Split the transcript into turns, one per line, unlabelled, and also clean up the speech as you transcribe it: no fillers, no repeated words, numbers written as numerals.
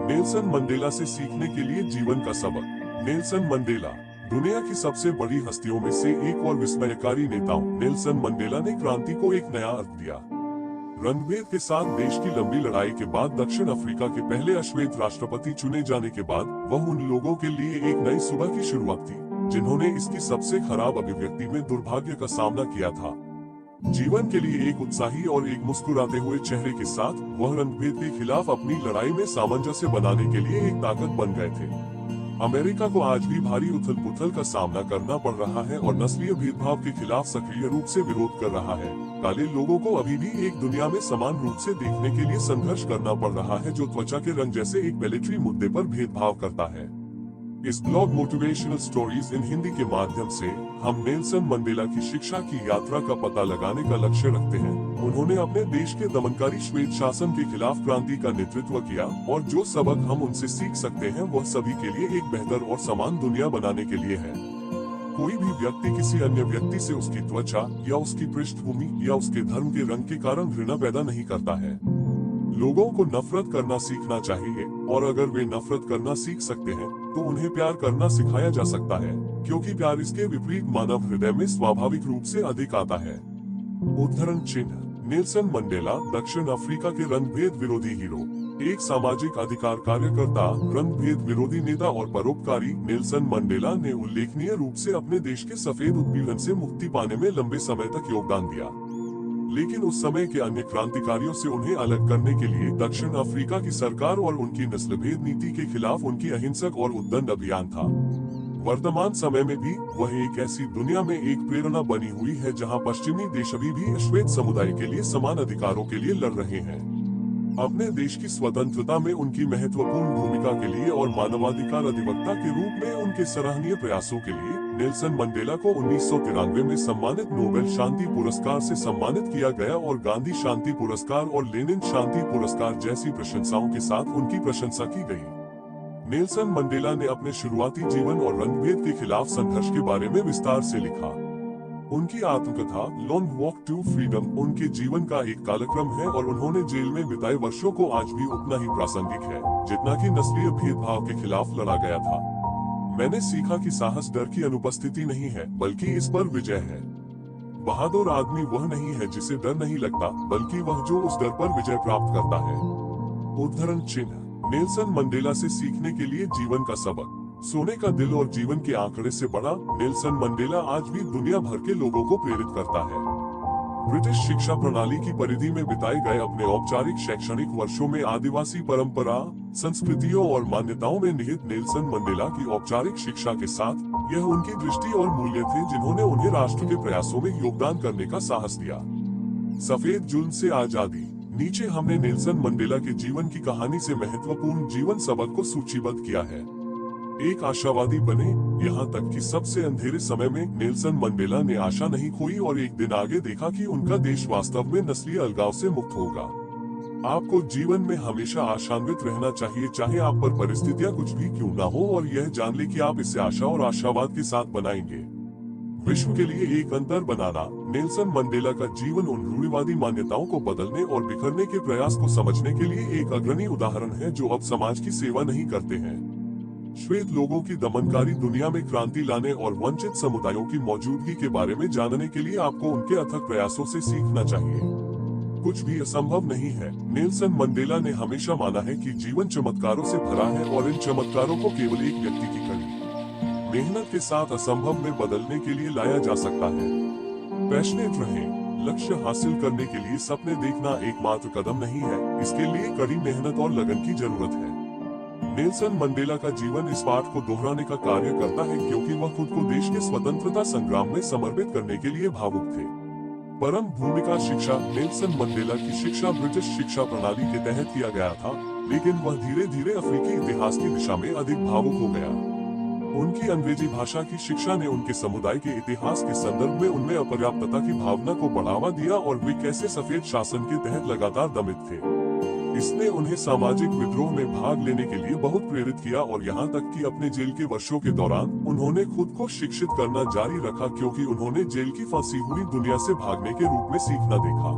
Nelson Mandela से सीखने के लिए जीवन का सबक। नेल्सन मंडेला दुनिया की सबसे बड़ी हस्तियों में से एक और विस्मयकारी नेताओं। नेल्सन मंडेला ने क्रांति को एक नया अर्थ दिया। रंगभेद के साथ देश की लंबी लड़ाई के बाद दक्षिण अफ्रीका के पहले अश्वेत राष्ट्रपति चुने जाने के बाद वह उन लोगों के लिए एक नई सुबह की शुरुआत थी जिन्होंने इसकी सबसे खराब अभिव्यक्ति में दुर्भाग्य का सामना किया था। जीवन के लिए एक उत्साही और एक मुस्कुराते हुए चेहरे के साथ वह रंगभेद के खिलाफ अपनी लड़ाई में सामंजस्य बनाने के लिए एक ताकत बन गए थे। अमेरिका को आज भी भारी उथल पुथल का सामना करना पड़ रहा है और नस्लीय भेदभाव के खिलाफ सक्रिय रूप से विरोध कर रहा है। काले लोगों को अभी भी एक दुनिया में समान रूप से देखने के लिए संघर्ष करना पड़ रहा है जो त्वचा के रंग जैसे एक मिलिट्री मुद्दे पर भेदभाव करता है। इस blog motivational stories in Hindi के माध्यम से हम नेल्सन मंडेला की शिक्षा की यात्रा का पता लगाने का लक्ष्य रखते हैं। उन्होंने अपने देश के दमनकारी श्वेत शासन के खिलाफ क्रांति का नेतृत्व किया और जो सबक हम उनसे सीख सकते हैं वह सभी के लिए एक बेहतर और समान दुनिया बनाने के लिए है। कोई भी व्यक्ति किसी अन्य व्यक्ति से उसकी त्वचा या उसकी पृष्ठभूमि या उसके धर्म के रंग के कारण घृणा पैदा नहीं करता है। लोगों को नफरत करना सीखना चाहिए और अगर वे नफरत करना सीख सकते हैं तो उन्हें प्यार करना सिखाया जा सकता है, क्योंकि प्यार इसके विपरीत मानव हृदय में स्वाभाविक रूप से अधिक आता है। उद्धरण चिन्ह। नेल्सन मंडेला दक्षिण अफ्रीका के रंगभेद विरोधी हीरो, एक सामाजिक अधिकार कार्यकर्ता, रंगभेद विरोधी नेता और परोपकारी। नेल्सन मंडेला ने उल्लेखनीय रूप से अपने देश के सफेद उत्पीड़न से मुक्ति पाने में लंबे समय तक योगदान दिया, लेकिन उस समय के अन्य क्रांतिकारियों से उन्हें अलग करने के लिए दक्षिण अफ्रीका की सरकार और उनकी नस्लभेद नीति के खिलाफ उनकी अहिंसक और उद्दंड अभियान था। वर्तमान समय में भी वह एक ऐसी दुनिया में एक प्रेरणा बनी हुई है जहां पश्चिमी देश अभी भी श्वेत समुदाय के लिए समान अधिकारों के लिए लड़ रहे हैं। अपने देश की स्वतंत्रता में उनकी महत्वपूर्ण भूमिका के लिए और मानवाधिकार अधिवक्ता के रूप में उनके सराहनीय प्रयासों के लिए नेल्सन मंडेला को 1993 में सम्मानित नोबेल शांति पुरस्कार से सम्मानित किया गया और गांधी शांति पुरस्कार और लेनिन शांति पुरस्कार जैसी प्रशंसाओं के साथ उनकी प्रशंसा की गई। नेल्सन मंडेला ने अपने शुरुआती जीवन और रंगभेद के खिलाफ संघर्ष के बारे में विस्तार से लिखा। उनकी आत्मकथा लॉन्ग वॉक टू फ्रीडम उनके जीवन का एक कालक्रम है और उन्होंने जेल में बिताए वर्षों को आज भी उतना ही प्रासंगिक है जितना कि नस्लीय भेदभाव के खिलाफ लड़ा गया था। मैंने सीखा कि साहस डर की अनुपस्थिति नहीं है बल्कि इस पर विजय है। बहादुर आदमी वह नहीं है जिसे डर नहीं लगता, बल्कि वह जो उस डर पर विजय प्राप्त करता है। उद्धरण चिन्ह। नेल्सन मंडेला से सीखने के लिए जीवन का सबक। सोने का दिल और जीवन के आंकड़े से बड़ा। नेल्सन मंडेला आज भी दुनिया भर के लोगों को प्रेरित करता है। ब्रिटिश शिक्षा प्रणाली की परिधि में बिताए गए अपने औपचारिक शैक्षणिक वर्षों में आदिवासी परंपरा, संस्कृतियों और मान्यताओं में निहित नेल्सन मंडेला की औपचारिक शिक्षा के साथ यह उनकी दृष्टि और मूल्य थे जिन्होंने उन्हें राष्ट्र के प्रयासों में योगदान करने का साहस दिया। सफेद जुल्म से आजादी। नीचे हमने नेल्सन मंडेला के जीवन की कहानी से महत्वपूर्ण जीवन सबक को सूचीबद्ध किया है। एक आशावादी बने। यहाँ तक कि सबसे अंधेरे समय में नेल्सन मंडेला ने आशा नहीं खोई और एक दिन आगे देखा कि उनका देश वास्तव में नस्लीय अलगाव से मुक्त होगा। आपको जीवन में हमेशा आशान्वित रहना चाहिए, चाहे आप पर परिस्थितियां कुछ भी क्यों ना हो, और यह जान ले कि आप इसे आशा और आशावाद के साथ बनाएंगे। विश्व के लिए एक अंतर बनाना। नेल्सन मंडेला का जीवन उन रूढ़िवादी मान्यताओं को बदलने और बिखरने के प्रयास को समझने के लिए एक अग्रणी उदाहरण है जो अब समाज की सेवा नहीं करते हैं। श्वेत लोगों की दमनकारी दुनिया में क्रांति लाने और वंचित समुदायों की मौजूदगी के बारे में जानने के लिए आपको उनके अथक प्रयासों से सीखना चाहिए। कुछ भी असंभव नहीं है। नेल्सन मंडेला ने हमेशा माना है कि जीवन चमत्कारों से भरा है और इन चमत्कारों को केवल एक व्यक्ति की कड़ी मेहनत के साथ असंभव में बदलने के लिए लाया जा सकता है। पैशनेट रहें। लक्ष्य हासिल करने के लिए सपने देखना एकमात्र कदम नहीं है, इसके लिए कड़ी मेहनत और लगन की जरूरत है। नेल्सन मंडेला का जीवन इस पाठ को दोहराने का कार्य करता है क्योंकि वह खुद को देश के स्वतंत्रता संग्राम में समर्पित करने के लिए भावुक थे। परम भूमिका शिक्षा। नेल्सन मंडेला की शिक्षा ब्रिटिश शिक्षा प्रणाली के तहत किया गया था, लेकिन वह धीरे धीरे अफ्रीकी इतिहास की दिशा में अधिक भावुक हो गया। उनकी अंग्रेजी भाषा की शिक्षा ने उनके समुदाय के इतिहास के संदर्भ में उनमें अपर्याप्तता की भावना को बढ़ावा दिया और वे कैसे सफेद शासन के तहत लगातार दमित थे। इसने उन्हें सामाजिक विद्रोह में भाग लेने के लिए बहुत प्रेरित किया और यहाँ तक कि अपने जेल के वर्षों के दौरान उन्होंने खुद को शिक्षित करना जारी रखा क्योंकि उन्होंने जेल की फंसी हुई दुनिया से भागने के रूप में सीखना देखा।